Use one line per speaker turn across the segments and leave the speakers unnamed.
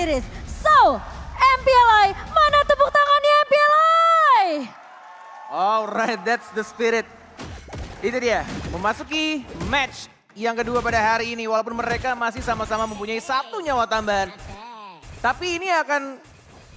series. So, MPLI, mana tepuk tangannya MPLI?
Alright, that's the spirit. Itu dia, memasuki match yang kedua pada hari ini. Walaupun mereka masih sama-sama mempunyai 1 nyawa tambahan. Tapi ini akan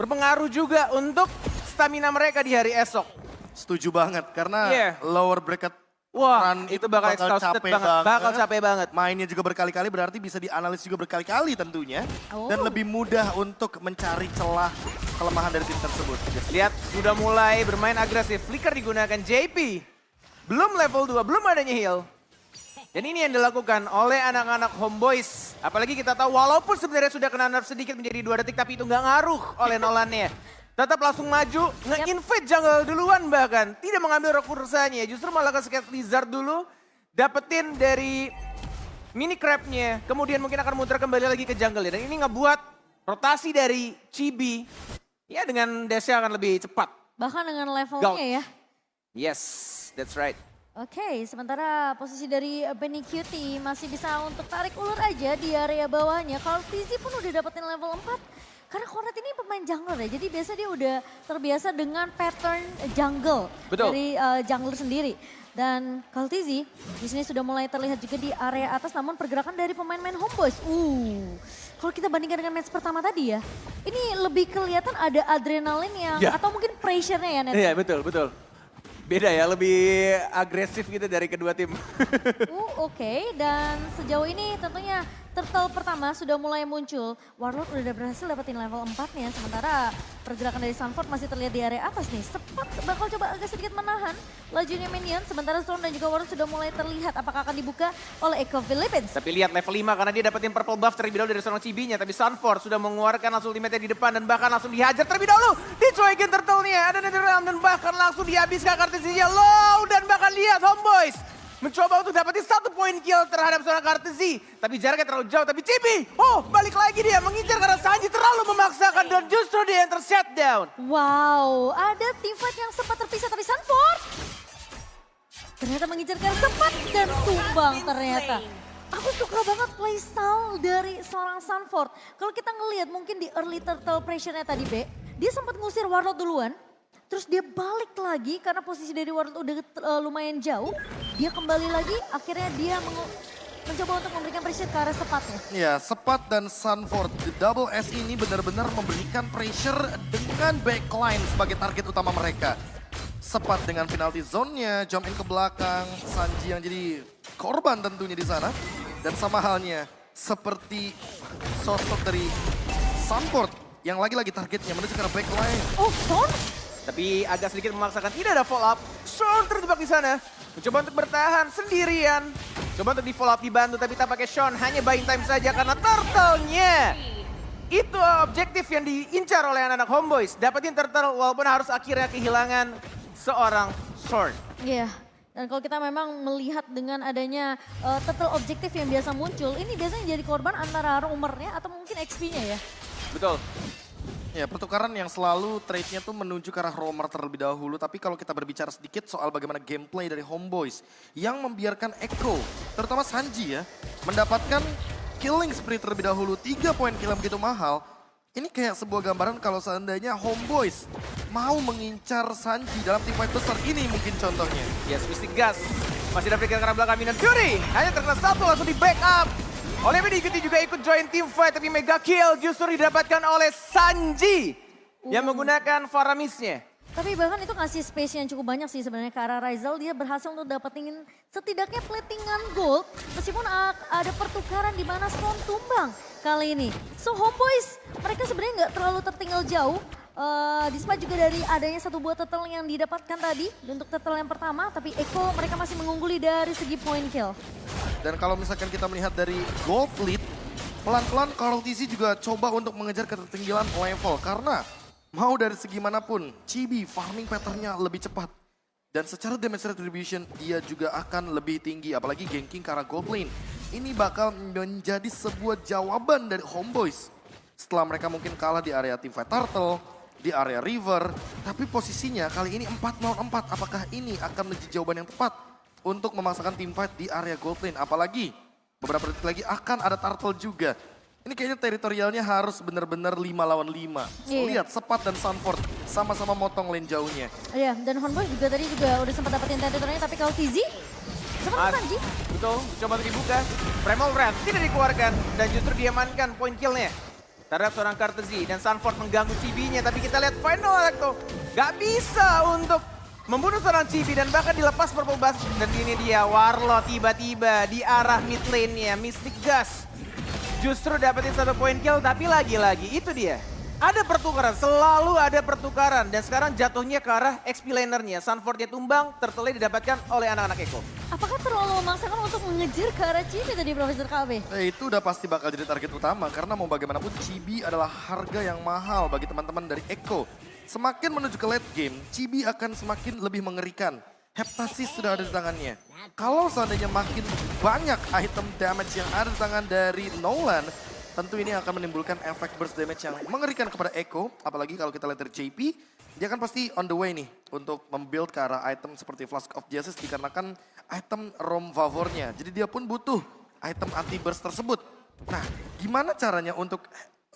berpengaruh juga untuk stamina mereka di hari esok.
Setuju banget, karena lower bracket
Wah,
run
itu bakal exhausted banget. Bakal capek banget.
Mainnya juga berkali-kali, berarti bisa dianalisis juga berkali-kali tentunya. Dan lebih mudah untuk mencari celah kelemahan dari tim tersebut.
Lihat, sudah mulai bermain agresif. Flicker digunakan JP. Belum level 2, belum adanya heal. Dan ini yang dilakukan oleh anak-anak Homeboys. Apalagi kita tahu walaupun sebenarnya sudah kena nerf sedikit menjadi 2 detik, tapi itu nggak ngaruh oleh Nolannya. Tetap langsung maju, nge-invade jungle duluan bahkan. Tidak mengambil rekursanya, justru malah ke Scat Lizard dulu. Dapetin dari mini crabnya, kemudian mungkin akan muter kembali lagi ke jungle. Dan ini ngebuat rotasi dari Chibi, ya dengan dash akan lebih cepat.
Bahkan dengan levelnya ya.
Yes, that's right.
Oke, sementara posisi dari Benny Cutie masih bisa untuk tarik ulur aja di area bawahnya. Kalau Tizi pun udah dapetin level 4. Karena Cornet ini pemain jungle ya, jadi biasa dia udah terbiasa dengan pattern jungle.
Betul.
Dari jungler sendiri. Dan kalau Tizi di sini sudah mulai terlihat juga di area atas, namun pergerakan dari pemain-pemain Homeboys. Kalau kita bandingkan dengan match pertama tadi ya, ini lebih kelihatan ada adrenalin yang, atau mungkin pressure-nya ya Net.
Iya, betul, betul. Beda ya, lebih agresif gitu dari kedua tim.
Oke, dan sejauh ini tentunya turtle pertama sudah mulai muncul. Warlord udah berhasil dapetin level 4-nya, sementara pergerakan dari Sunford masih terlihat di area atas nih. Sepat bakal coba agak sedikit menahan lajunya minion, sementara Storm dan juga Warlord sudah mulai terlihat apakah akan dibuka oleh Echo Philippines.
Tapi lihat level 5 karena dia dapetin purple buff terlebih dahulu dari seorang Chibinya. Tapi Sunford sudah mengeluarkan langsung ultimate di depan dan bahkan langsung dihajar terlebih dahulu. Dicuekin turtle-nya, ada Netherrealm dan bahkan langsung dihabiskan Kartesinya low. Dan bahkan lihat Homeboys mencoba untuk dapetin 1 poin kill terhadap seorang Kartesi. Tapi jaraknya terlalu jauh. Tapi Chibi, balik lagi dia mengincar karena Sanji terlalu memaksakan. Dan justru dia yang ter-shutdown.
Wow, ada teamfight yang sempat terpisah tapi Sunford ternyata mengincar karena sempat dan tumbang ternyata. Aku suka banget playstyle dari seorang Sunford. Kalau kita ngelihat mungkin di early turtle pressure-nya tadi B, dia sempat ngusir Warlord duluan. Terus dia balik lagi karena posisi dari Warlord udah lumayan jauh. Dia kembali lagi, akhirnya dia mencoba untuk memberikan pressure ke arah sepatnya.
Ya, Sepat dan Sunford, the double S ini benar-benar memberikan pressure dengan backline sebagai target utama mereka. Sepat dengan penalty zone-nya, jump in ke belakang, Sanji yang jadi korban tentunya di sana. Dan sama halnya seperti sosok dari Sunford yang lagi-lagi targetnya menuju ke arah backline.
Storm?
Tapi agak sedikit memaksakan, tidak ada follow up. Sean terjebak di sana. Mencoba untuk bertahan sendirian. Coba untuk di follow up dibantu, tapi tampaknya Sean hanya buying time saja karena turtle-nya. Itu objektif yang diincar oleh anak-anak Homeboys. Dapetin turtle walaupun harus akhirnya kehilangan seorang Sword.
Iya. Dan kalau kita memang melihat dengan adanya turtle objektif yang biasa muncul, ini biasanya jadi korban antara roamernya atau mungkin XP-nya ya.
Betul.
Ya, pertukaran yang selalu trade-nya tuh menuju ke arah roamer terlebih dahulu. Tapi kalau kita berbicara sedikit soal bagaimana gameplay dari Homeboys yang membiarkan Echo, terutama Sanji ya, mendapatkan killing spree terlebih dahulu. 3 poin kill begitu mahal. Ini kayak sebuah gambaran kalau seandainya Homeboys mau mengincar Sanji dalam tim fight besar ini mungkin contohnya.
Yes, Mystic Gas. Masih dapat kill karena belakang Minion Fury. Hanya terkena 1 langsung di backup. Oleh diikuti juga ikut join team fight, tapi mega kill justru didapatkan oleh Sanji yang menggunakan Faramisnya.
Tapi bahkan itu ngasih space yang cukup banyak sih sebenarnya ke arah Rizal. Dia berhasil untuk dapetin setidaknya platingan gold. Meskipun ada pertukaran di mana Storm tumbang kali ini. So Homeboys mereka sebenarnya nggak terlalu tertinggal jauh. Despite juga dari adanya 1 buah turtle yang didapatkan tadi untuk turtle yang pertama. Tapi Echo mereka masih mengungguli dari segi point kill.
Dan kalau misalkan kita melihat dari gold lead, pelan-pelan Carl TC juga coba untuk mengejar ketertinggalan level. Karena mau dari segi manapun, Chibi farming patternnya lebih cepat. Dan secara damage retribution dia juga akan lebih tinggi, apalagi ganking ke arah gold lane. Ini bakal menjadi sebuah jawaban dari Homeboys. Setelah mereka mungkin kalah di area teamfight Turtle, di area River. Tapi posisinya kali ini 4 lawan 4, apakah ini akan menjadi jawaban yang tepat untuk memaksakan teamfight di area gold lane. Apalagi beberapa detik lagi akan ada Turtle juga. Ini kayaknya teritorialnya harus benar-benar 5 lawan 5.
Iya.
Lihat, Sepat dan Sanford sama-sama motong lane jauhnya.
Iya, dan Honboy juga tadi udah sempat dapetin teritorinya, tapi kalau Tizi sempat Sanji.
Betul, coba untuk dibuka. Primal Wrath tidak dikeluarkan dan justru diamankan poin killnya terhadap seorang Kartezi dan Sanford mengganggu Chibi-nya. Tapi kita lihat Final Electro gak bisa untuk membunuh seorang Chibi dan bahkan dilepas Purple Blast. Dan ini dia Warlord tiba-tiba di arah mid lane-nya. Mystic Gus justru dapetin 1 poin kill, tapi lagi-lagi itu dia. Ada pertukaran, selalu ada pertukaran. Dan sekarang jatuhnya ke arah XP lanernya. Sanfordnya tumbang, turtle didapatkan oleh anak-anak Eko.
Apakah terlalu memaksakan untuk mengejar ke arah Chibi tadi Profesor KB?
Itu udah pasti bakal jadi target utama karena mau bagaimanapun Chibi adalah harga yang mahal bagi teman-teman dari Eko. Semakin menuju ke late game, Chibi akan semakin lebih mengerikan. Heptasis sudah ada di tangannya. Kalau seandainya makin banyak item damage yang ada di tangan dari Nolan, tentu ini akan menimbulkan efek burst damage yang mengerikan kepada Eko. Apalagi kalau kita lihat dari JP, dia kan pasti on the way nih untuk membuild ke arah item seperti Flask of Justice dikarenakan item Rom favornya. Jadi dia pun butuh item anti burst tersebut. Nah, gimana caranya untuk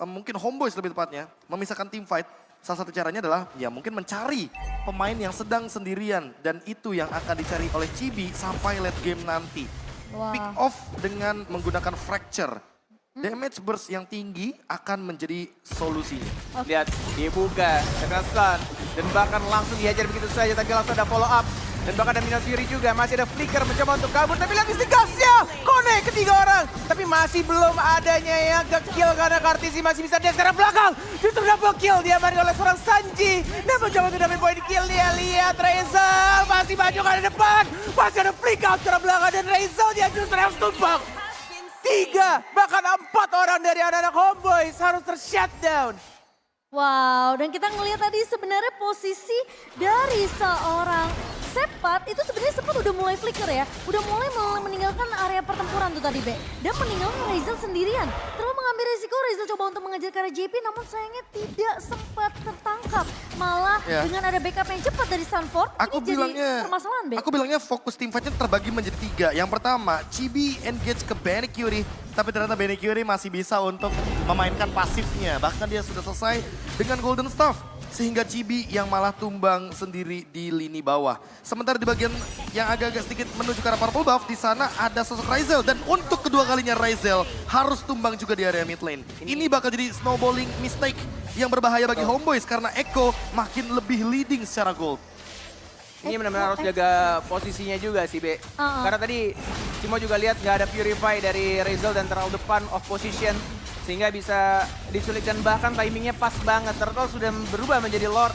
mungkin Homeboyz lebih tepatnya memisahkan team fight? Salah satu caranya adalah ya mungkin mencari pemain yang sedang sendirian dan itu yang akan dicari oleh Chibi sampai late game nanti.
Wah.
Pick off dengan menggunakan fracture. Damage burst yang tinggi akan menjadi solusinya.
Lihat, dibuka dengan stun dan bahkan langsung dihajar begitu saja, tapi langsung ada follow up. Dan bahkan ada Minion Fury juga, masih ada Flicker mencoba untuk kabur, tapi lihat Mystic Gus-nya, connect ketiga orang. Tapi masih belum adanya yang ke-kill karena Kartezi masih bisa dash ke arah belakang. Justru double kill diamankan oleh seorang Sanji. Dan mencoba untuk dapat poin kill dia, lihat Razel masih maju ke arah depan. Masih ada flick out ke arah belakang dan Razel dia justru harus tumbang. 3, bahkan 4 orang dari anak-anak Homeboyz harus ter-shutdown.
Wow, dan kita ngelihat tadi sebenarnya posisi dari seorang Sepat itu sebenarnya Sepat udah mulai flicker ya. Udah mulai meninggalkan area pertempuran tuh tadi, Be. Dan meninggalkan Razel sendirian. Terlalu mengambil risiko, Razel coba untuk mengejar ke arah JP namun sayangnya tidak sempat tertangkap. Malah dengan ada backup yang cepat dari Sanford, ini jadi permasalahan, Be.
Aku bilangnya fokus team fight-nya terbagi menjadi 3. Yang pertama, Chibi engage ke Benny Curie. Tapi ternyata Benny Curie masih bisa untuk memainkan pasifnya. Bahkan dia sudah selesai dengan Golden Staff. Sehingga Chibi yang malah tumbang sendiri di lini bawah. Sementara di bagian yang agak-agak sedikit menuju ke arah purple buff, di sana ada sosok Razel. Dan untuk kedua kalinya Razel harus tumbang juga di area mid lane. Ini bakal jadi snowballing mistake yang berbahaya bagi Homeboyz karena Eko makin lebih leading secara gold.
Ini benar-benar harus jaga posisinya juga sih, Be. Karena tadi Timo juga lihat nggak ada Purify dari Razel dan terlalu depan off position. Sehingga bisa diculik dan bahkan timingnya pas banget. Turtle sudah berubah menjadi Lord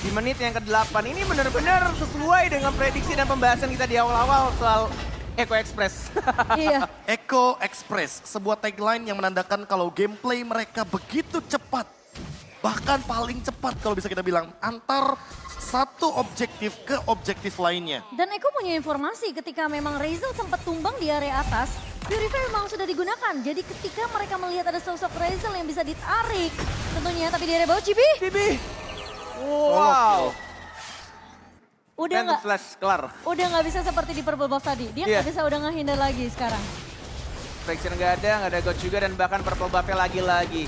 di menit yang ke-8. Ini benar-benar sesuai dengan prediksi dan pembahasan kita di awal-awal soal Eko Express.
Iya.
Eko Express, sebuah tagline yang menandakan kalau gameplay mereka begitu cepat. Bahkan paling cepat kalau bisa kita bilang antar satu objektif ke objektif lainnya.
Dan Eko punya informasi ketika memang Razel sempat tumbang di area atas, Purify memang sudah digunakan. Jadi ketika mereka melihat ada sosok Razel yang bisa ditarik tentunya, tapi di area bawah Chibi.
Wow.
Udah
Dan
nggak
flash kelar.
udah nggak bisa seperti di purple buff tadi. Dia nggak bisa udah ngehindar lagi sekarang.
Fraction nggak ada God juga dan bahkan purple buff-nya lagi-lagi.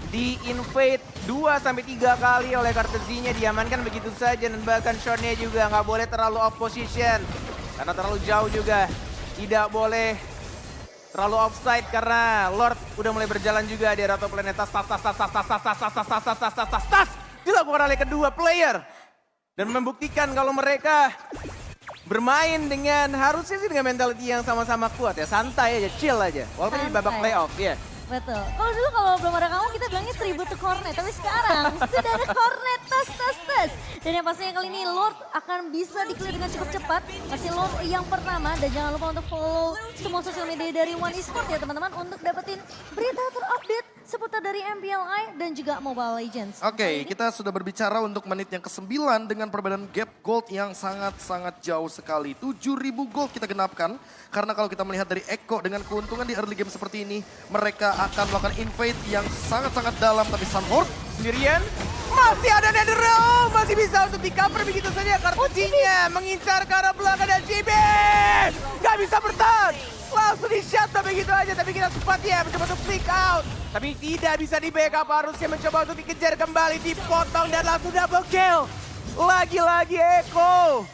Di-invade 2-3 kali oleh Kartezinya, diamankan begitu saja dan bahkan shotnya juga nggak boleh terlalu off position. Karena terlalu jauh juga. Tidak boleh terlalu offside karena Lord udah mulai berjalan juga di area top lane. Tas. Dilakukan oleh kedua player. Dan membuktikan kalau mereka bermain dengan harusnya sih dengan mentality yang sama-sama kuat ya. Santai aja, chill aja. Walaupun ini babak playoff ya.
Betul. Kalau dulu kalau belum ada kamu kita bilangnya tribute to Cornet. Tapi sekarang sudah ada Cornet, tas. Dan yang pastinya kali ini Lord akan bisa di-clear dengan cukup cepat. Masih Lord yang pertama dan jangan lupa untuk follow semua sosial media dari One Esport ya teman-teman. Untuk dapetin berita terupdate seputar dari MPLI dan juga Mobile Legends.
Oke, kita sudah berbicara untuk menit yang ke-9 dengan perbedaan gap gold yang sangat-sangat jauh sekali. 7.000 gold kita genapkan. Karena kalau kita melihat dari Eko dengan keuntungan di early game seperti ini, mereka akan melakukan invade yang sangat-sangat dalam. Tapi Sanford
Sendirian masih ada Netherrealm, masih bisa untuk di-cover begitu saja. Kartusinya mengincar ke arah belakang dan JB gak bisa bertahan. Langsung di-shutdown begitu aja, tapi kita sempat ya mencoba untuk flick out. Tapi tidak bisa di backup, harusnya mencoba untuk dikejar kembali, dipotong dan langsung double kill. Lagi-lagi Eko.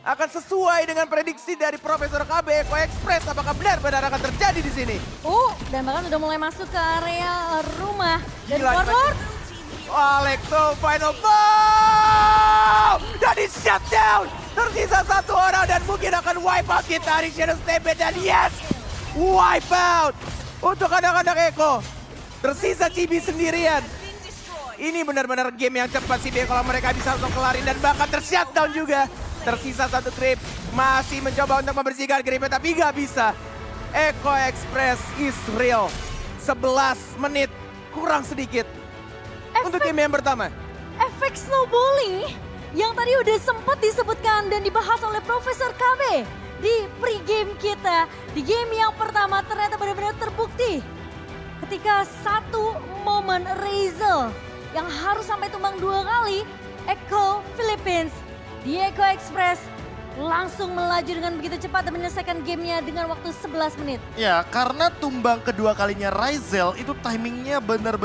Akan sesuai dengan prediksi dari Profesor KB, Eko Express. Apakah benar-benar akan terjadi di sini?
Dan bahkan udah mulai masuk ke area rumah. Dan
Gila,
forward.
Alekto final ball! Dan di shutdown! Tersisa satu orang dan mungkin akan wipe out kita dari Shadow Stampede. Dan yes! Wipe out! Untuk anak-anak Eko. Tersisa Chibi sendirian. Ini benar-benar game yang cepat sih kalau mereka bisa langsung kelarin dan bahkan tershutdown juga. Tersisa satu creep, masih mencoba untuk membersihkan creepnya tapi gak bisa. Eko Express is real. 11 menit, kurang sedikit. Untuk game yang pertama.
Efek snowballing yang tadi udah sempat disebutkan dan dibahas oleh Profesor KB di pre-game kita. Di game yang pertama ternyata benar-benar terbukti. Ketika satu momen Razel yang harus sampai tumbang 2 kali, Eko Philippines di Eko Express langsung melaju dengan begitu cepat dan menyelesaikan gamenya dengan waktu 11 menit.
Ya, karena tumbang kedua kalinya Razel itu timingnya benar-benar